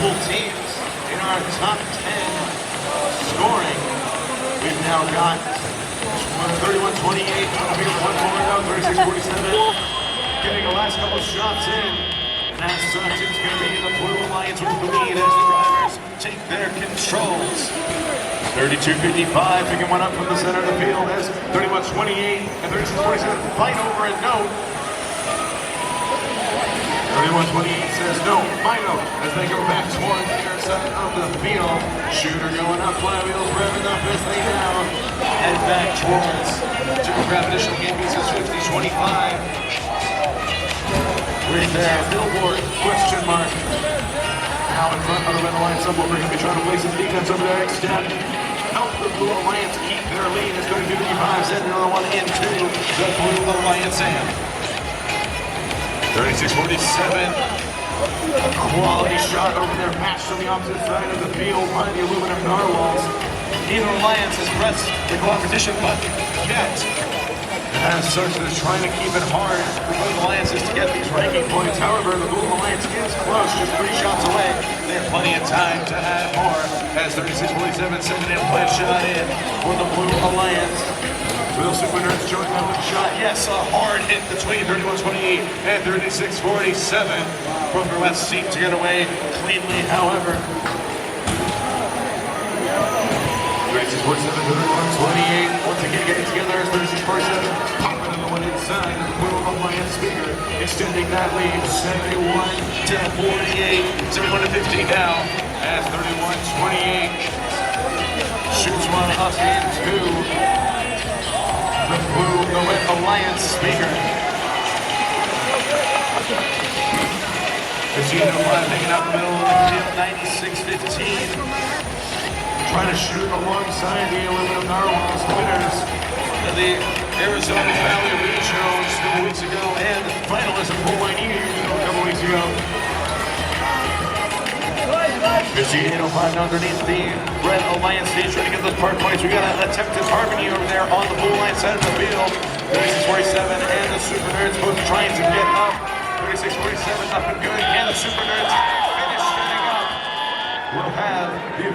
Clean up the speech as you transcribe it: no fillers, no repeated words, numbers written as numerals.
multiple teams in our top 10 scoring. We've now got 31-28 on the field, one more down, 36-47. Getting the last couple shots in. And as such, it's going to be the Blue Alliance with the lead as the drivers take their controls. 32-55, picking one up from the center of the field as 31-28 and 36-47 fight over a note. 31-28 says no, my note, as they go back toward the near side of the field. Shooter going up, flywheels revving up as they now head back towards grab additional game pieces, 50-25. Right there, billboard, question mark. Now in front of the Red Alliance subwoofer, going to be trying to place his defense over there, extend. Help the Blue Alliance keep their lead. It's going to be 55, send another one into the Blue Alliance end. 36-47. A quality shot over there, matched on the opposite side of the field by the aluminum Narwhals. Neither Alliance has pressed the competition button yet. As such, they're trying to keep it hard for both alliances to get these ranking points. However, the Blue Alliance is close, just 3 shots away. They have plenty of time to add more. As 36-47, sending in play shot in for the Blue Alliance. Will SuperNURDs join them with a shot? Yes, a hard hit between 31-28 and 36-47. Both the West seem to get away cleanly, however. 36-47, 31-28. Once again, getting together as 36-47. Popping in the one inside. The Blue Alliance speaker extending that lead. 71-48. 71-15 now. As 31-28 shoots one up into the Red Alliance speaker. 15-05 taking out the middle of the field. 96-15. Trying to shoot alongside the aluminum Narwhals winners of the Arizona Valley Regional just a couple weeks ago and finalists of Full Line Years a couple weeks ago. 58-05 underneath the Red Alliance stage, trying to get those park points. We got an attempted harmony over there on the Blue Line side of the field. 36-47 and the SuperNURDs both trying to get up. 36-47 up and good. And the SuperNURDs finish getting up. We'll have the